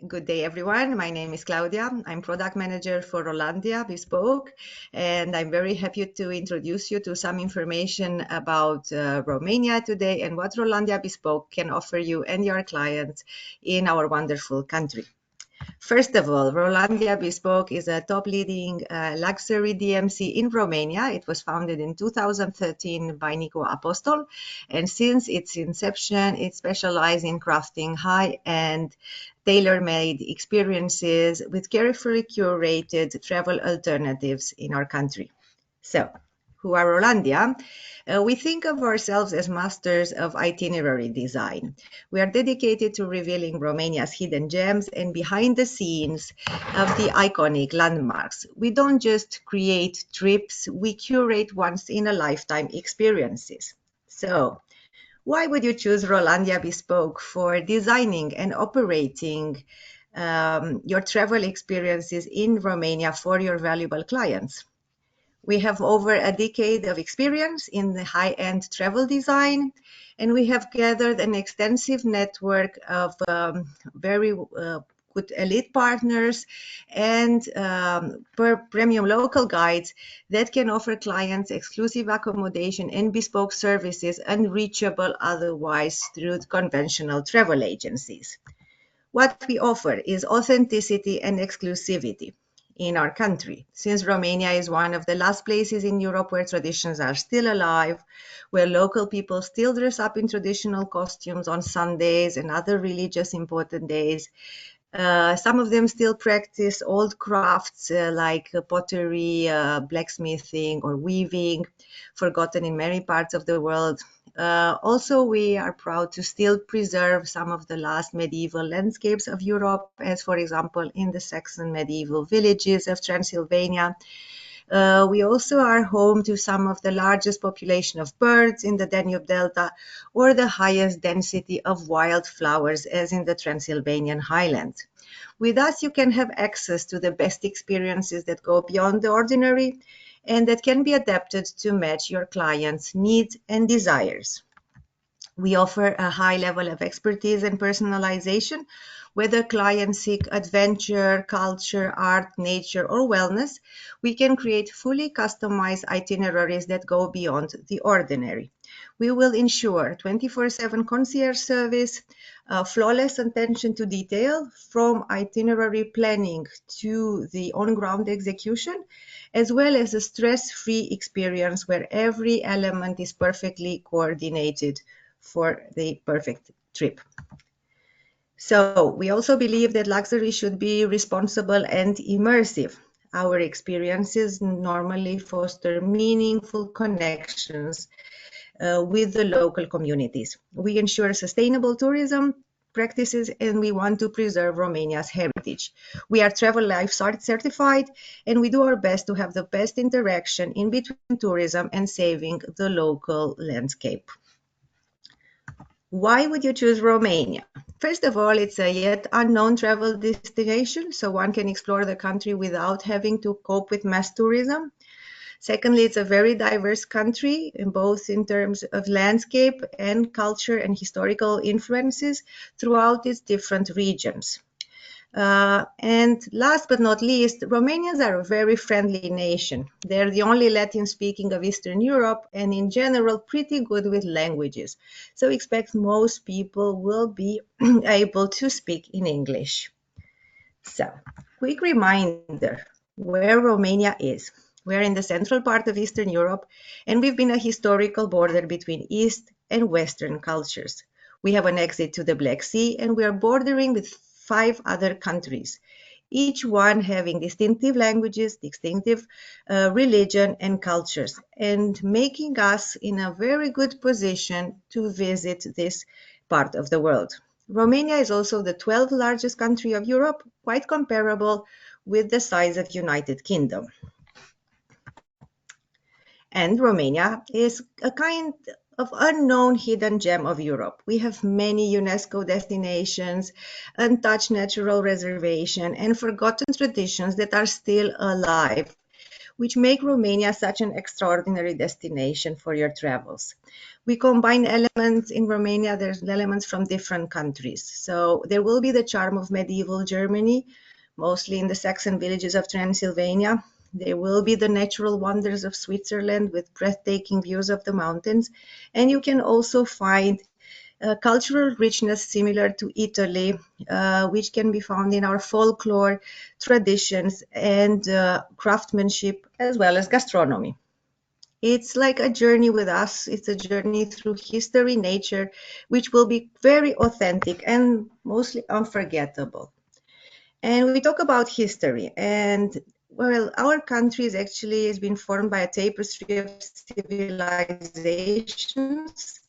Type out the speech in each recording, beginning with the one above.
Good day, everyone. My name is Claudia. I'm product manager for Rolandia Bespoke, and I'm very happy to introduce you to some information about Romania today and what Rolandia Bespoke can offer you and your clients in our wonderful country. First of all, Rolandia Bespoke is a top leading luxury DMC in Romania. It was founded in 2013 by Nico Apostol, and since its inception, it specializes in crafting high-end, tailor-made experiences with carefully curated travel alternatives in our country. So, who are Rolandia? We think of ourselves as masters of itinerary design. We are dedicated to revealing Romania's hidden gems and behind the scenes of the iconic landmarks. We don't just create trips, we curate once-in-a-lifetime experiences. So, why would you choose Rolandia Bespoke for designing and operating your travel experiences in Romania for your valuable clients? We have over a decade of experience in the high-end travel design, and we have gathered an extensive network of very good elite partners and premium local guides that can offer clients exclusive accommodation and bespoke services unreachable otherwise through conventional travel agencies. What we offer is authenticity and exclusivity in our country, since Romania is one of the last places in Europe where traditions are still alive, where local people still dress up in traditional costumes on Sundays and other religious important days. Some of them still practice old crafts like pottery, blacksmithing, or weaving, forgotten in many parts of the world. Also, we are proud to still preserve some of the last medieval landscapes of Europe, as for example, in the Saxon medieval villages of Transylvania. We also are home to some of the largest population of birds in the Danube Delta or the highest density of wildflowers as in the Transylvanian highlands. With us, you can have access to the best experiences that go beyond the ordinary and that can be adapted to match your clients' needs and desires. We offer a high level of expertise and personalization. Whether clients seek adventure, culture, art, nature, or wellness, we can create fully customized itineraries that go beyond the ordinary. We will ensure 24/7 concierge service, flawless attention to detail from itinerary planning to the on-ground execution, as well as a stress-free experience where every element is perfectly coordinated for the perfect trip. So we also believe that luxury should be responsible and immersive. Our experiences normally foster meaningful connections with the local communities. We ensure sustainable tourism practices and we want to preserve Romania's heritage. We are Travel Life certified and we do our best to have the best interaction in between tourism and saving the local landscape. Why would you choose Romania? First of all, it's a yet unknown travel destination, so one can explore the country without having to cope with mass tourism. Secondly, it's a very diverse country, both in terms of landscape and culture and historical influences throughout its different regions. And last but not least, Romanians are a very friendly nation. They're the only Latin speaking of Eastern Europe and in general pretty good with languages. So expect most people will be able to speak in English. So, quick reminder where Romania is. We're in the central part of Eastern Europe and we've been a historical border between East and Western cultures. We have an exit to the Black Sea and we are bordering with 5 other countries, each one having distinctive languages, distinctive religion and cultures, and making us in a very good position to visit this part of the world. Romania is also the 12th largest country of Europe, quite comparable with the size of United Kingdom. And Romania is a kind of unknown hidden gem of Europe. We have many UNESCO destinations, untouched natural reservation, and forgotten traditions that are still alive. which make Romania such an extraordinary destination for your travels. We combine elements in Romania, there's elements from different countries. So there will be the charm of medieval Germany, mostly in the Saxon villages of Transylvania. There will be the natural wonders of Switzerland with breathtaking views of the mountains. And you can also find cultural richness similar to Italy, which can be found in our folklore, traditions, and craftsmanship, as well as gastronomy. It's like a journey with us. It's a journey through history, nature, which will be very authentic and mostly unforgettable. And we talk about history. And well, our country is actually has been formed by a tapestry of civilizations.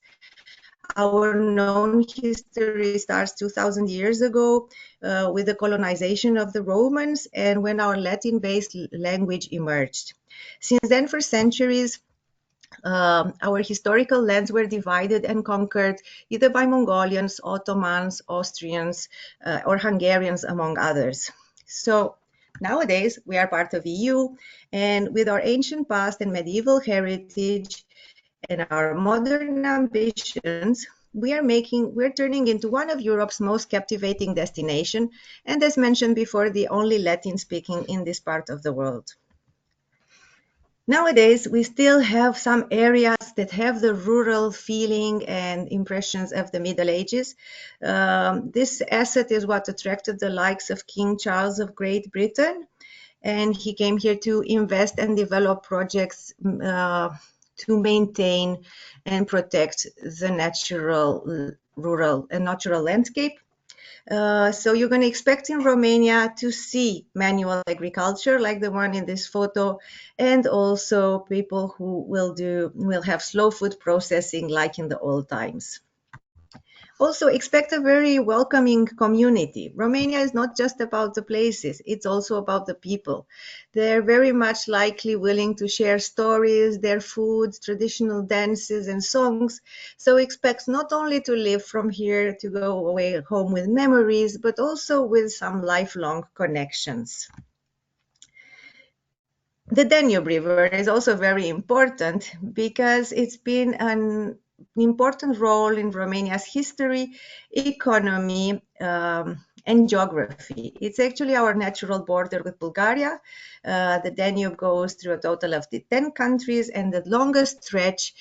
Our known history starts 2,000 years ago with the colonization of the Romans and when our Latin-based language emerged. Since then, for centuries, our historical lands were divided and conquered either by Mongolians, Ottomans, Austrians, or Hungarians, among others. So nowadays, we are part of EU, and with our ancient past and medieval heritage, and our modern ambitions, we're turning into one of Europe's most captivating destination, and as mentioned before, the only Latin speaking in this part of the world. Nowadays, we still have some areas that have the rural feeling and impressions of the Middle Ages. This asset is what attracted the likes of King Charles of Great Britain, and he came here to invest and develop projects to maintain and protect the natural rural and natural landscape. So you're going to expect in Romania to see manual agriculture like the one in this photo, and also people who will have slow food processing like in the old times. Also, expect a very welcoming community. Romania is not just about the places, it's also about the people. They're very much likely willing to share stories, their foods, traditional dances, and songs. So expect not only to live from here to go away home with memories, but also with some lifelong connections. The Danube River is also very important because it's been an important role in Romania's history, economy, and geography. It's actually our natural border with Bulgaria. The Danube goes through a total of 10 countries, and the longest stretch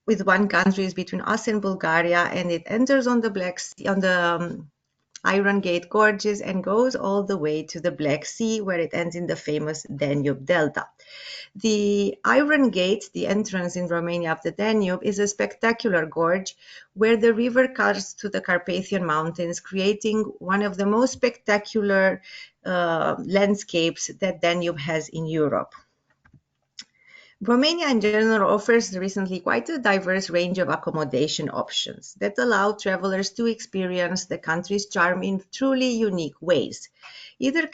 with one country is between us and Bulgaria, and it enters on the Black Sea, on the Iron Gate Gorges, and goes all the way to the Black Sea, where it ends in the famous Danube Delta. The Iron Gate, the entrance in Romania of the Danube, is a spectacular gorge where the river cuts to the Carpathian Mountains, creating one of the most spectacular landscapes that Danube has in Europe. Romania in general offers recently quite a diverse range of accommodation options that allow travelers to experience the country's charm in truly unique ways. Either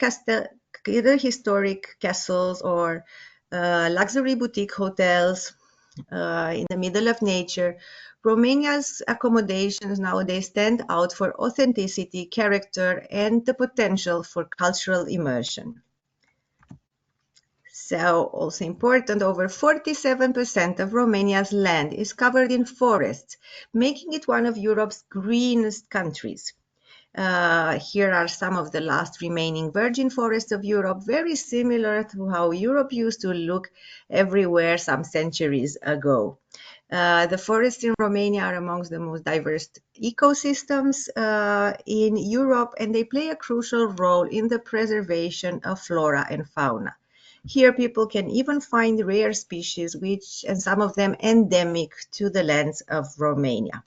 historic castles or luxury boutique hotels in the middle of nature, Romania's accommodations nowadays stand out for authenticity, character, and the potential for cultural immersion. So, also important, over 47% of Romania's land is covered in forests, making it one of Europe's greenest countries. Here are some of the last remaining virgin forests of Europe, very similar to how Europe used to look everywhere some centuries ago. The forests in Romania are amongst the most diverse ecosystems in Europe, and they play a crucial role in the preservation of flora and fauna. Here, people can even find rare species, and some of them endemic to the lands of Romania.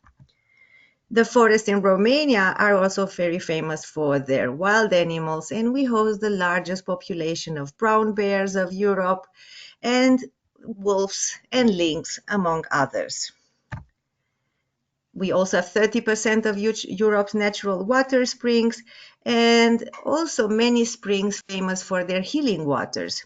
The forests in Romania are also very famous for their wild animals, and we host the largest population of brown bears of Europe, and wolves and lynx, among others. We also have 30% of Europe's natural water springs, and also many springs famous for their healing waters.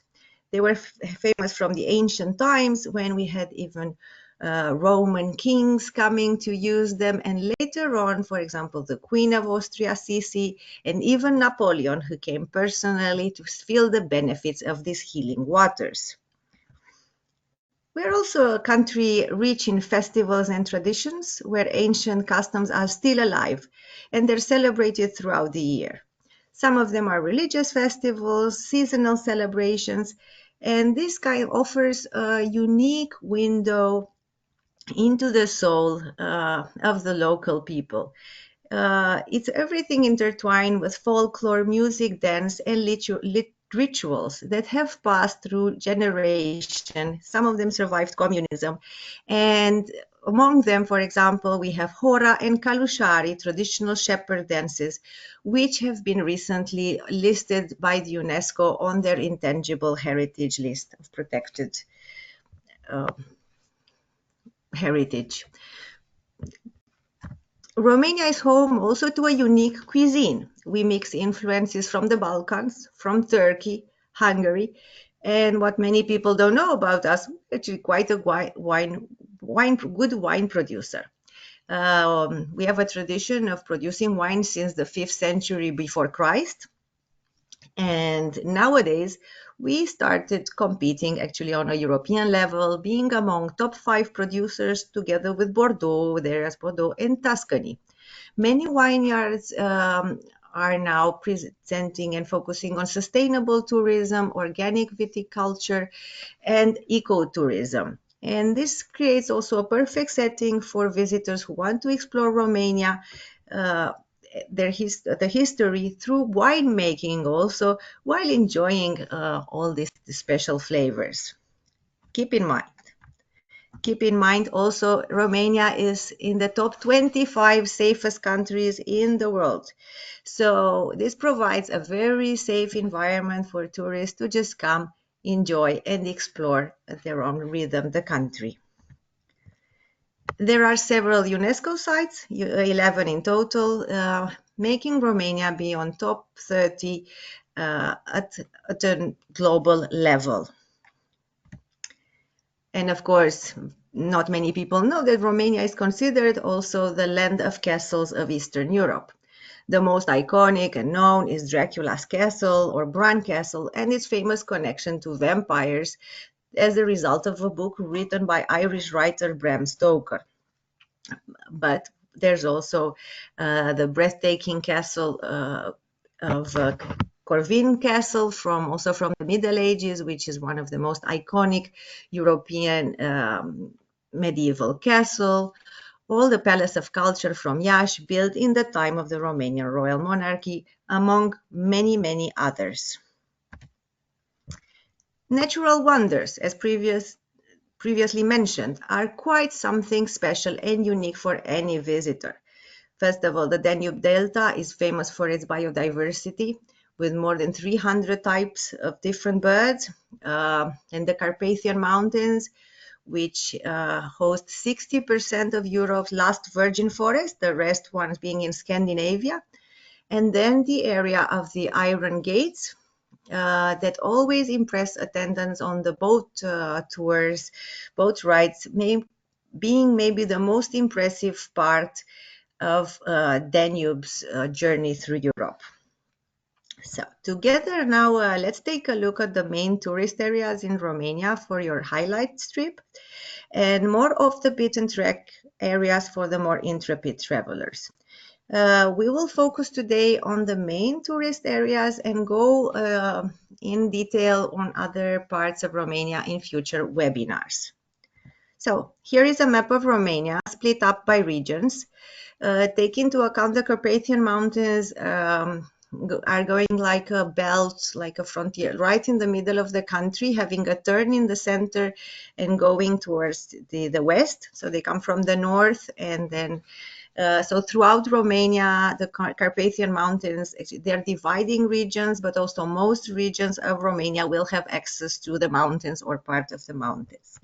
They were famous from the ancient times when we had even Roman kings coming to use them, and later on, for example, the Queen of Austria, Sisi, and even Napoleon, who came personally to feel the benefits of these healing waters. We're also a country rich in festivals and traditions where ancient customs are still alive and they're celebrated throughout the year. Some of them are religious festivals, seasonal celebrations, and this kind offers a unique window into the soul of the local people. It's everything intertwined with folklore, music, dance, and rituals that have passed through generations. Some of them survived communism. And among them, for example, we have Hora and Kalushari, traditional shepherd dances, which have been recently listed by the UNESCO on their intangible heritage list of protected uh, heritage. Romania is home also to a unique cuisine. We mix influences from the Balkans, from Turkey, Hungary, and what many people don't know about us, actually quite a good wine producer. We have a tradition of producing wine since the 5th century before Christ. And nowadays, we started competing actually on a European level, being among top 5 producers together with Bordeaux, there's Bordeaux, and Tuscany. Many vineyards are now presenting and focusing on sustainable tourism, organic viticulture, and ecotourism. And this creates also a perfect setting for visitors who want to explore Romania, uh, the history through winemaking also, while enjoying all these special flavors. Keep in mind. Keep in mind also, Romania is in the top 25 safest countries in the world. So this provides a very safe environment for tourists to just come, enjoy, and explore at their own rhythm the country. There are several UNESCO sites, 11 in total, making Romania be on top 30 at a global level. And of course, not many people know that Romania is considered also the land of castles of Eastern Europe. The most iconic and known is Dracula's castle or Bran Castle and its famous connection to vampires as a result of a book written by Irish writer Bram Stoker. But there's also the breathtaking castle of Corvin Castle also from the Middle Ages, which is one of the most iconic European medieval castle. All the Palace of Culture from Iași, built in the time of the Romanian royal monarchy, among many, many others. Natural wonders, as previously mentioned, are quite something special and unique for any visitor. First of all, the Danube Delta is famous for its biodiversity, with more than 300 types of different birds, and the Carpathian Mountains, which host 60% of Europe's last virgin forest, the rest ones being in Scandinavia. And then the area of the Iron Gates, that always impress attendants on the boat tours, boat rides, being maybe the most impressive part of Danube's journey through Europe. So together now, let's take a look at the main tourist areas in Romania for your highlight strip, and more off the beaten track areas for the more intrepid travelers. We will focus today on the main tourist areas and go in detail on other parts of Romania in future webinars. So here is a map of Romania split up by regions. Take into account the Carpathian Mountains are going like a belt, like a frontier, right in the middle of the country, having a turn in the center and going towards the west. So they come from the north, and then so throughout Romania, the Carpathian Mountains, they're dividing regions, but also most regions of Romania will have access to the mountains or part of the mountains.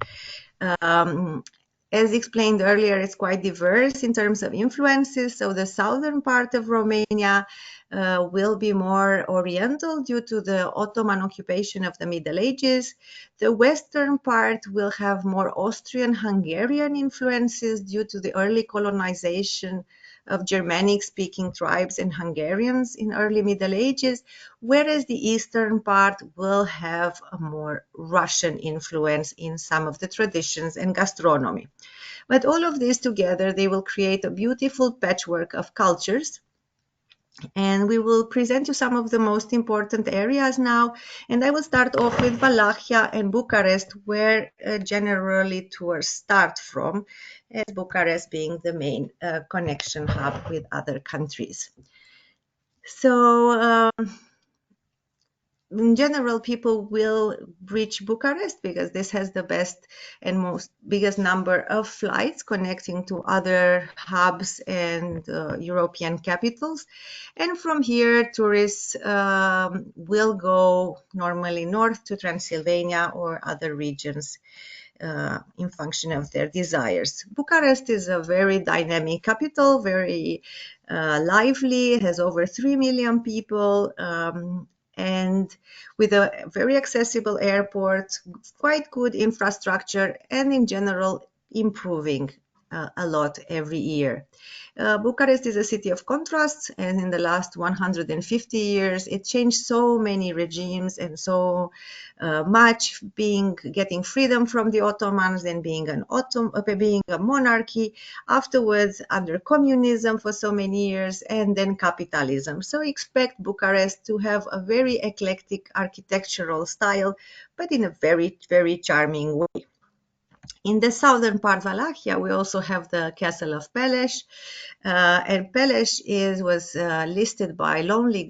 As explained earlier, it's quite diverse in terms of influences. So the southern part of Romania will be more Oriental due to the Ottoman occupation of the Middle Ages. The western part will have more Austrian-Hungarian influences due to the early colonization of Germanic-speaking tribes and Hungarians in early Middle Ages, whereas the eastern part will have a more Russian influence in some of the traditions and gastronomy. But all of these together, they will create a beautiful patchwork of cultures. And we will present you some of the most important areas now. And I will start off with Wallachia and Bucharest, where generally tours start from, as Bucharest being the main connection hub with other countries. So in general, people will reach Bucharest because this has the best and most biggest number of flights connecting to other hubs and European capitals. And from here, tourists will go normally north to Transylvania or other regions in function of their desires. Bucharest is a very dynamic capital, very lively, has over 3 million people, and with a very accessible airport, quite good infrastructure, and in general, improving a lot every year. Bucharest is a city of contrasts, and in the last 150 years, it changed so many regimes and so much, getting freedom from the Ottomans, then being a monarchy, afterwards under communism for so many years, and then capitalism. So expect Bucharest to have a very eclectic architectural style, but in a very, very charming way. In the southern part of Wallachia, we also have the Castle of Peles, and Peles was listed by Lonely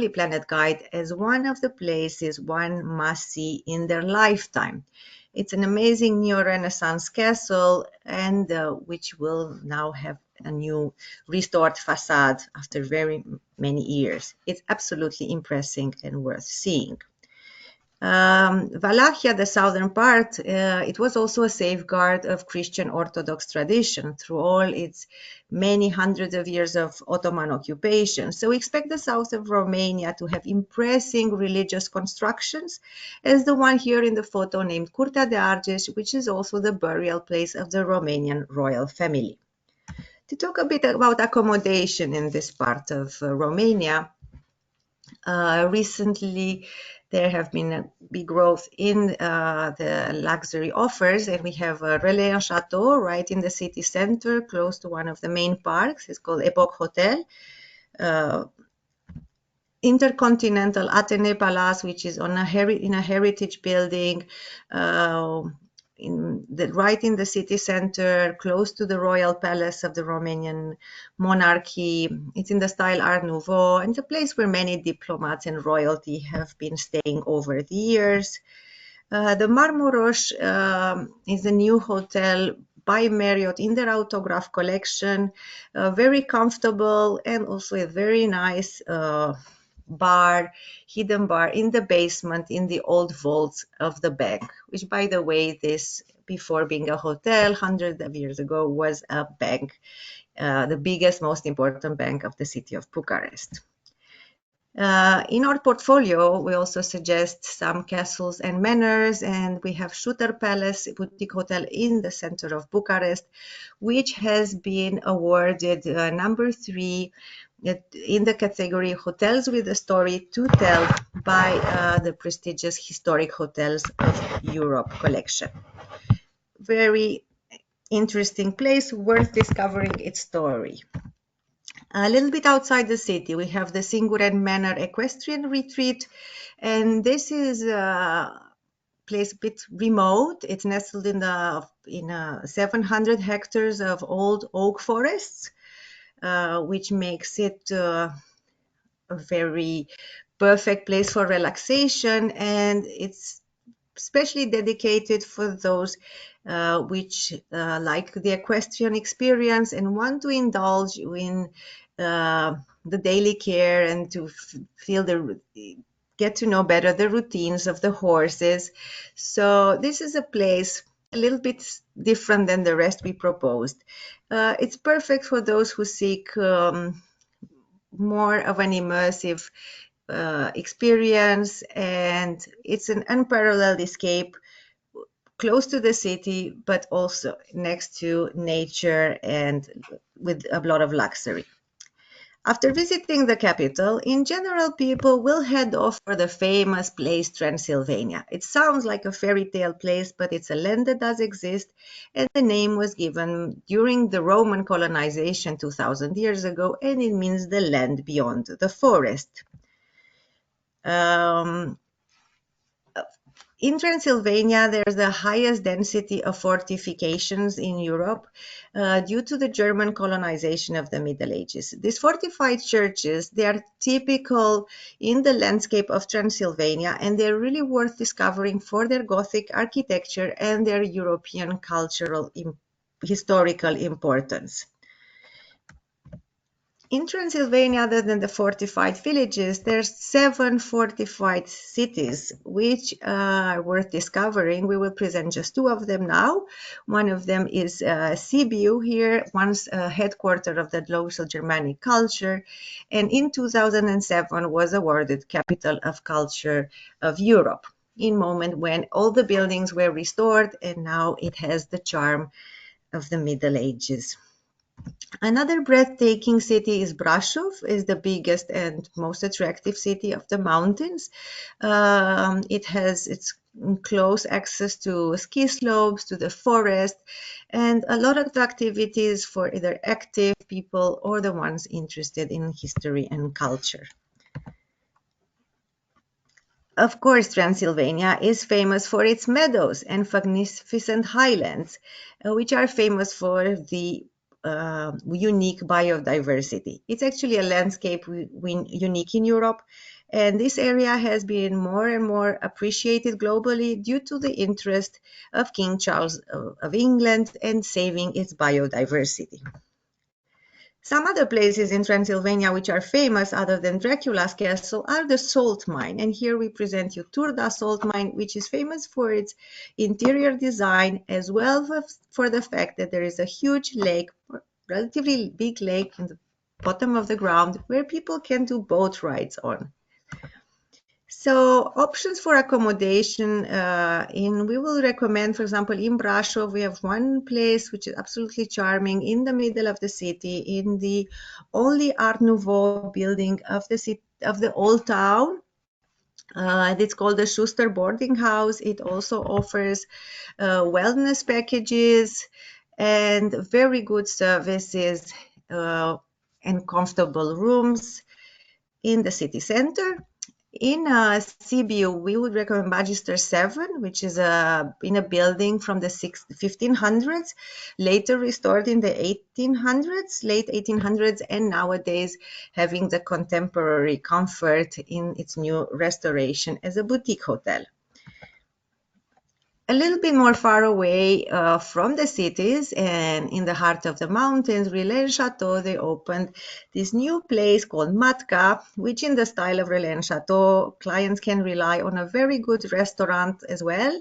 Planet Guide as one of the places one must see in their lifetime. It's an amazing neo-Renaissance castle, and which will now have a new restored facade after very many years. It's absolutely impressive and worth seeing. Wallachia, the southern part, it was also a safeguard of Christian Orthodox tradition through all its many hundreds of years of Ottoman occupation. So we expect the south of Romania to have impressive religious constructions, as the one here in the photo named Curtea de Argeș, which is also the burial place of the Romanian royal family. To talk a bit about accommodation in this part of Romania, recently, there have been a big growth in the luxury offers, and we have a Relais Chateau right in the city center, close to one of the main parks. It's called Epoch Hotel. Intercontinental Athénée Palace, which is in a heritage building, right in the city center, close to the royal palace of the Romanian monarchy. It's in the style Art Nouveau, and it's a place where many diplomats and royalty have been staying over the years. The Marmuroș is a new hotel by Marriott in their autograph collection, very comfortable, and also a very nice hidden bar in the basement in the old vaults of the bank, which, by the way, this, before being a hotel hundreds of years ago, was a bank, the biggest, most important bank of the city of Bucharest. In our portfolio, we also suggest some castles and manors, and we have Shooter Palace boutique hotel in the center of Bucharest, which has been awarded number 3 in the category Hotels with a Story to Tell by the prestigious Historic Hotels of Europe collection. Very interesting place, worth discovering its story. A little bit outside the city, we have the Singuren Manor Equestrian Retreat, and this is a place a bit remote. It's nestled in 700 hectares of old oak forests, which makes it a very perfect place for relaxation, and it's especially dedicated for those which like the equestrian experience and want to indulge in the daily care and to get to know better the routines of the horses. So this is a place a little bit different than the rest we proposed. It's perfect for those who seek more of an immersive experience, and it's an unparalleled escape close to the city, but also next to nature and with a lot of luxury. After visiting the capital, in general, people will head off for the famous place Transylvania. It sounds like a fairy tale place, but it's a land that does exist, and the name was given during the Roman colonization 2000 years ago, and it means the land beyond the forest. In Transylvania, there's the highest density of fortifications in Europe due to the German colonization of the Middle Ages. These fortified churches, they are typical in the landscape of Transylvania, and they're really worth discovering for their Gothic architecture and their European cultural historical importance. In Transylvania, other than the fortified villages, there's 7 fortified cities, which are worth discovering. We will present just 2 of them now. One of them is Sibiu here, once headquarters of the local Germanic culture, and in 2007 was awarded Capital of Culture of Europe, in moment when all the buildings were restored, and now it has the charm of the Middle Ages. Another breathtaking city is Brasov, is the biggest and most attractive city of the mountains. It has its close access to ski slopes, to the forest, and a lot of activities for either active people or the ones interested in history and culture. Of course, Transylvania is famous for its meadows and magnificent highlands, which are famous for the unique biodiversity. It's actually a landscape unique in Europe, and this area has been more and more appreciated globally due to the interest of King Charles of England and saving its biodiversity. Some other places in Transylvania which are famous other than Dracula's castle are the salt mine. And here we present you Turda salt mine, which is famous for its interior design as well as for the fact that there is a huge lake, relatively big lake in the bottom of the ground where people can do boat rides on. So options for accommodation we will recommend, for example, in Brasov, we have one place which is absolutely charming in the middle of the city, in the only Art Nouveau building of the city, of the old town. It's called the Schuster Boarding House. It also offers wellness packages and very good services and comfortable rooms in the city center. In Sibiu, we would recommend Magister 7, which is in a building from the 1500s, later restored in the 1800s, late 1800s, and nowadays having the contemporary comfort in its new restoration as a boutique hotel. A little bit more far away from the cities and in the heart of the mountains, Relais Chateau, they opened this new place called Matka, which in the style of Relais Chateau, clients can rely on a very good restaurant as well.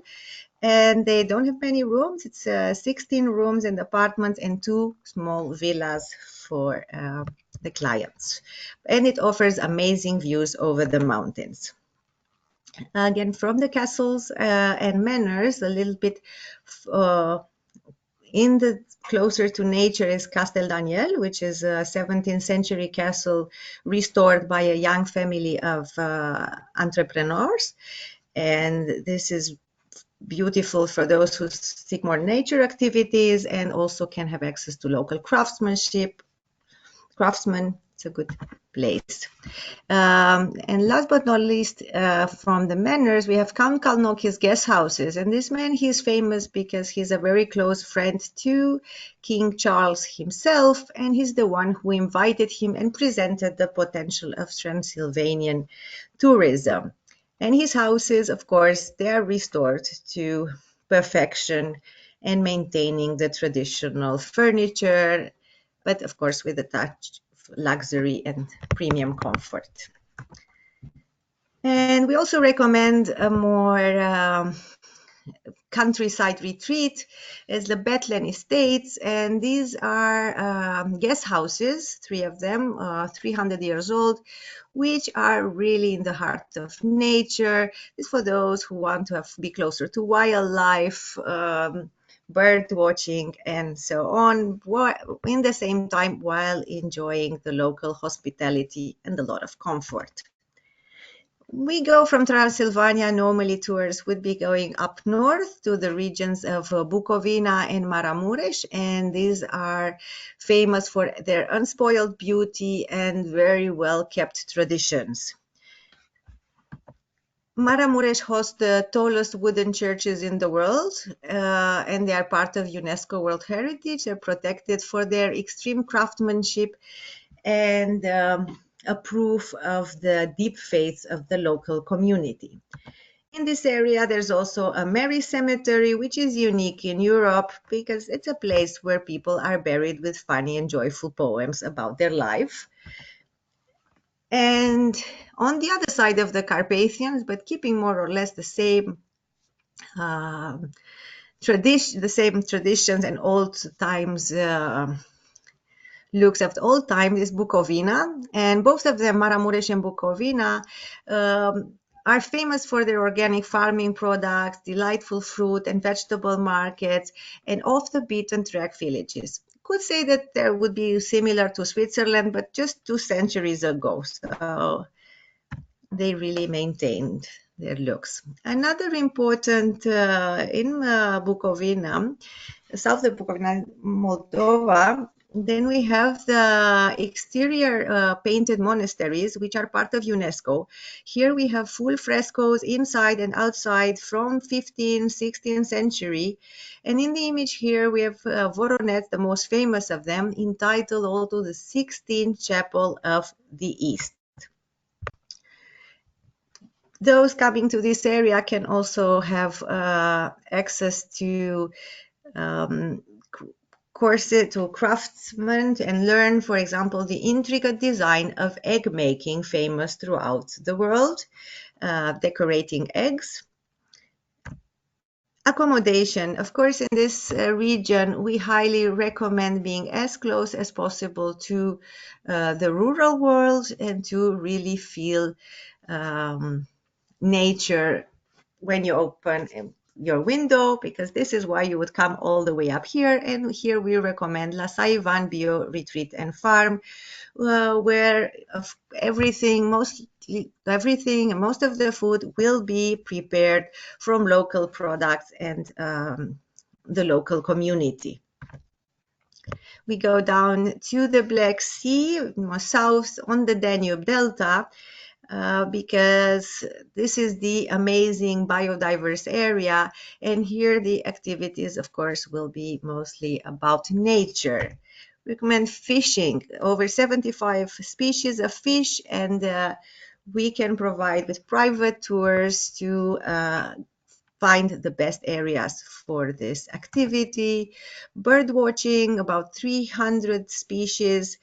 And they don't have many rooms. It's 16 rooms and apartments and 2 small villas for the clients. And it offers amazing views over the mountains. Again, from the castles and manors, a little bit in the closer to nature is Castel Daniel, which is a 17th century castle restored by a young family of entrepreneurs. And this is beautiful for those who seek more nature activities and also can have access to local craftsmen. It's a good place. And last but not least, from the manors, we have Count Kalnoki's guest houses. And this man, he's famous because he's a very close friend to King Charles himself, and he's the one who invited him and presented the potential of Transylvanian tourism. And his houses, of course, they are restored to perfection and maintaining the traditional furniture, but of course with a touch luxury and premium comfort. And we also recommend a more countryside retreat is the Bethlehem Estates, and these are guest houses, 3 of them, 300 years old, which are really in the heart of nature. It's for those who want to be closer to wildlife, bird watching, and so on, in the same time while enjoying the local hospitality and a lot of comfort. We go from Transylvania. Normally tours would be going up north to the regions of Bukovina and Maramuresh, and these are famous for their unspoiled beauty and very well kept traditions. Maramuresh hosts the tallest wooden churches in the world, and they are part of UNESCO World Heritage. They're protected for their extreme craftsmanship and a proof of the deep faith of the local community. In this area, there's also a Mary Cemetery, which is unique in Europe because it's a place where people are buried with funny and joyful poems about their life. And on the other side of the Carpathians, but keeping more or less the same traditions and old times looks of the old time, is Bukovina, and both of them, Maramuresh and Bukovina, are famous for their organic farming products, delightful fruit and vegetable markets, and off the beaten track villages. Could say that there would be similar to Switzerland, but just 2 centuries ago. So they really maintained their looks. Another important in Bukovina, south of Bukovina, Moldova, then we have the exterior painted monasteries, which are part of UNESCO. Here we have full frescoes inside and outside from 15th, 16th century. And in the image here, we have Voronezh, the most famous of them, entitled also the 16th Chapel of the East. Those coming to this area can also have access to courses to craftsmen and learn, for example, the intricate design of egg making, famous throughout the world, decorating eggs. Accommodation, of course, in this region, we highly recommend being as close as possible to the rural world and to really feel nature when you open your window, because this is why you would come all the way up here. And here we recommend La Saivan Bio Retreat and Farm, where everything, most of the food will be prepared from local products and the local community. We go down to the Black Sea, more south on the Danube Delta, because this is the amazing biodiverse area, and here the activities, of course, will be mostly about nature. Recommend fishing, over 75 species of fish, and we can provide with private tours to find the best areas for this activity. Bird watching, about 300 species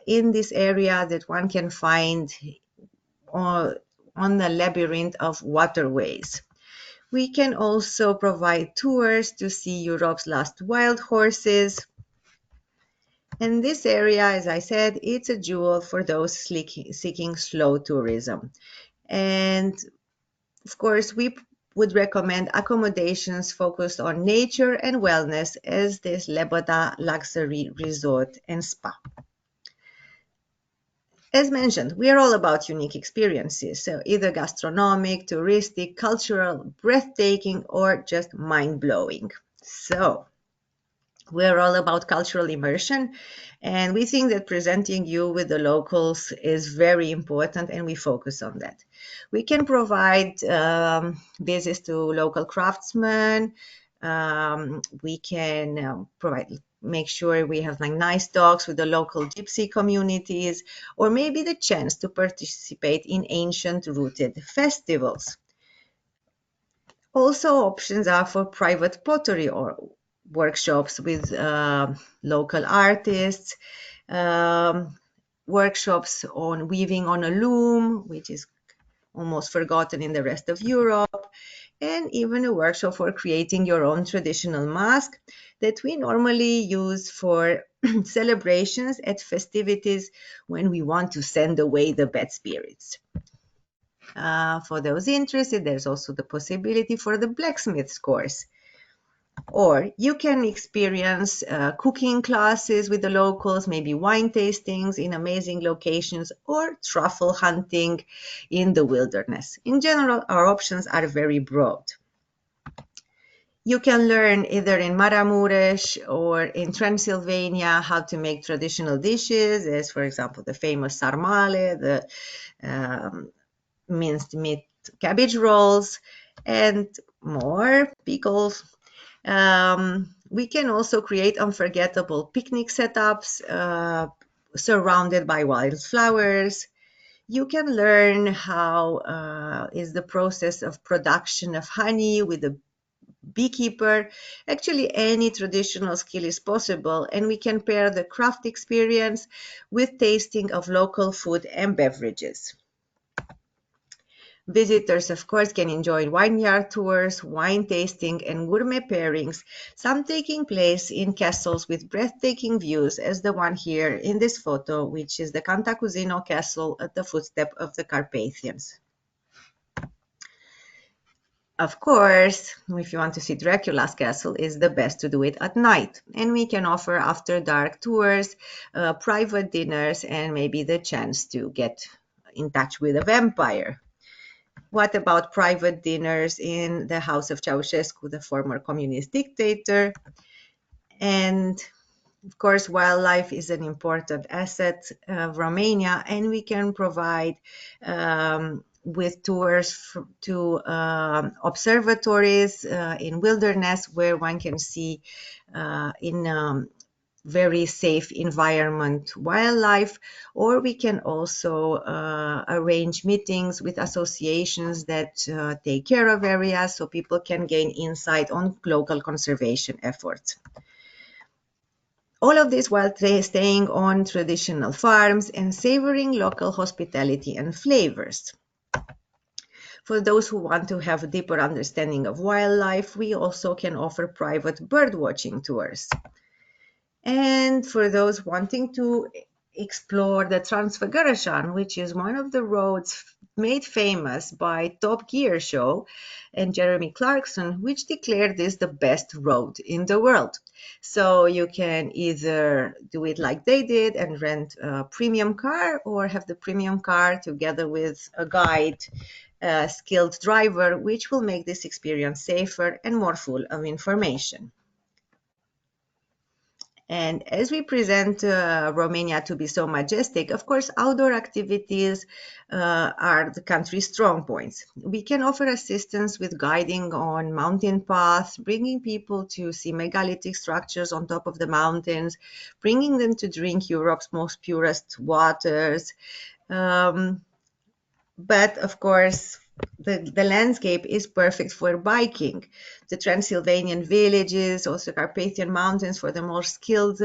in this area that one can find on the labyrinth of waterways. We can also provide tours to see Europe's last wild horses. And this area, as I said, it's a jewel for those seeking slow tourism. And of course, we would recommend accommodations focused on nature and wellness as this Leboda Luxury Resort and Spa. As mentioned, we are all about unique experiences, so either gastronomic, touristic, cultural, breathtaking, or just mind-blowing. So we're all about cultural immersion, and we think that presenting you with the locals is very important, and we focus on that. We can provide visits to local craftsmen. We can make sure we have like nice talks with the local gypsy communities, or maybe the chance to participate in ancient rooted festivals. Also, options are for private pottery or workshops with local artists, workshops on weaving on a loom, which is almost forgotten in the rest of Europe, and even a workshop for creating your own traditional mask that we normally use for celebrations at festivities when we want to send away the bad spirits. For those interested, there's also the possibility for the blacksmith's course. Or you can experience cooking classes with the locals, maybe wine tastings in amazing locations, or truffle hunting in the wilderness. In general, our options are very broad. You can learn either in Maramuresh or in Transylvania how to make traditional dishes, as for example the famous sarmale, the minced meat cabbage rolls, and more pickles. We can also create unforgettable picnic setups surrounded by wildflowers. You can learn how is the process of production of honey with a beekeeper. Actually, any traditional skill is possible, and we can pair the craft experience with tasting of local food and beverages. Visitors, of course, can enjoy vineyard tours, wine tasting, and gourmet pairings, some taking place in castles with breathtaking views, as the one here in this photo, which is the Cantacuzino Castle at the footstep of the Carpathians. Of course, if you want to see Dracula's castle, it's the best to do it at night. And we can offer after dark tours, private dinners, and maybe the chance to get in touch with a vampire. What about private dinners in the house of Ceausescu, the former communist dictator? And of course, wildlife is an important asset of Romania, and we can provide with tours to observatories in wilderness where one can see in very safe environment wildlife, or we can also arrange meetings with associations that take care of areas so people can gain insight on local conservation efforts. All of this while staying on traditional farms and savoring local hospitality and flavors. For those who want to have a deeper understanding of wildlife, we also can offer private birdwatching tours. And for those wanting to explore the Transfăgărășan, which is one of the roads made famous by Top Gear show and Jeremy Clarkson, which declared this the best road in the world. So you can either do it like they did and rent a premium car, or have the premium car together with a guide, a skilled driver, which will make this experience safer and more full of information. And as we present Romania to be so majestic, of course, outdoor activities are the country's strong points. We can offer assistance with guiding on mountain paths, bringing people to see megalithic structures on top of the mountains, bringing them to drink Europe's most purest waters. But of course, the landscape is perfect for biking. The Transylvanian villages, also Carpathian mountains for the more skilled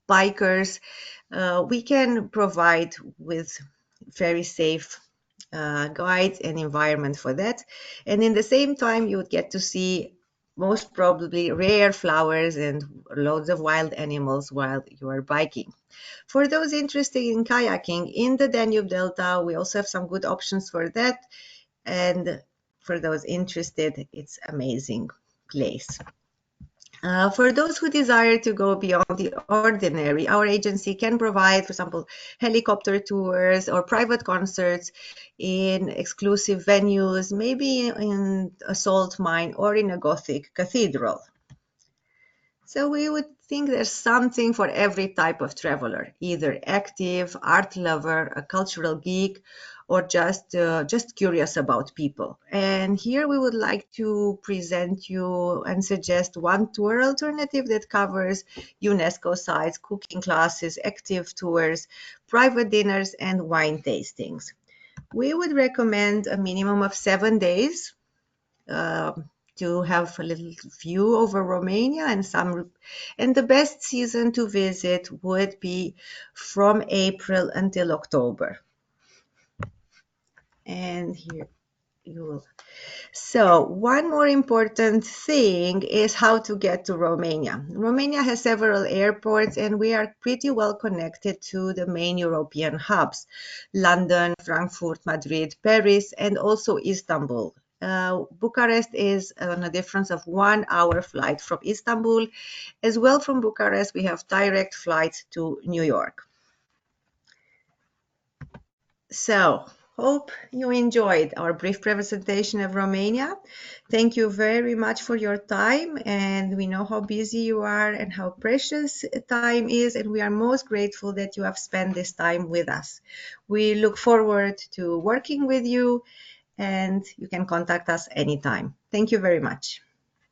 bikers. We can provide with very safe guides and environment for that. And in the same time, you would get to see most probably rare flowers and loads of wild animals while you are biking. For those interested in kayaking in the Danube Delta, we also have some good options for that. And for those interested, it's an amazing place. For those who desire to go beyond the ordinary, our agency can provide, for example, helicopter tours or private concerts in exclusive venues, maybe in a salt mine or in a Gothic cathedral. So we would think there's something for every type of traveler, either active, art lover, a cultural geek, or just curious about people. And here we would like to present you and suggest one tour alternative that covers UNESCO sites, cooking classes, active tours, private dinners, and wine tastings. We would recommend a minimum of 7 days to have a little view over Romania, and the best season to visit would be from April until October. And here you will. So one more important thing is how to get to Romania. Romania has several airports and we are pretty well connected to the main European hubs, London, Frankfurt, Madrid, Paris, and also Istanbul. Bucharest is on a difference of 1 hour flight from Istanbul. As well from Bucharest, we have direct flights to New York. So, hope you enjoyed our brief presentation of Romania. Thank you very much for your time, and we know how busy you are and how precious time is, and we are most grateful that you have spent this time with us. We look forward to working with you, and you can contact us anytime. Thank you very much.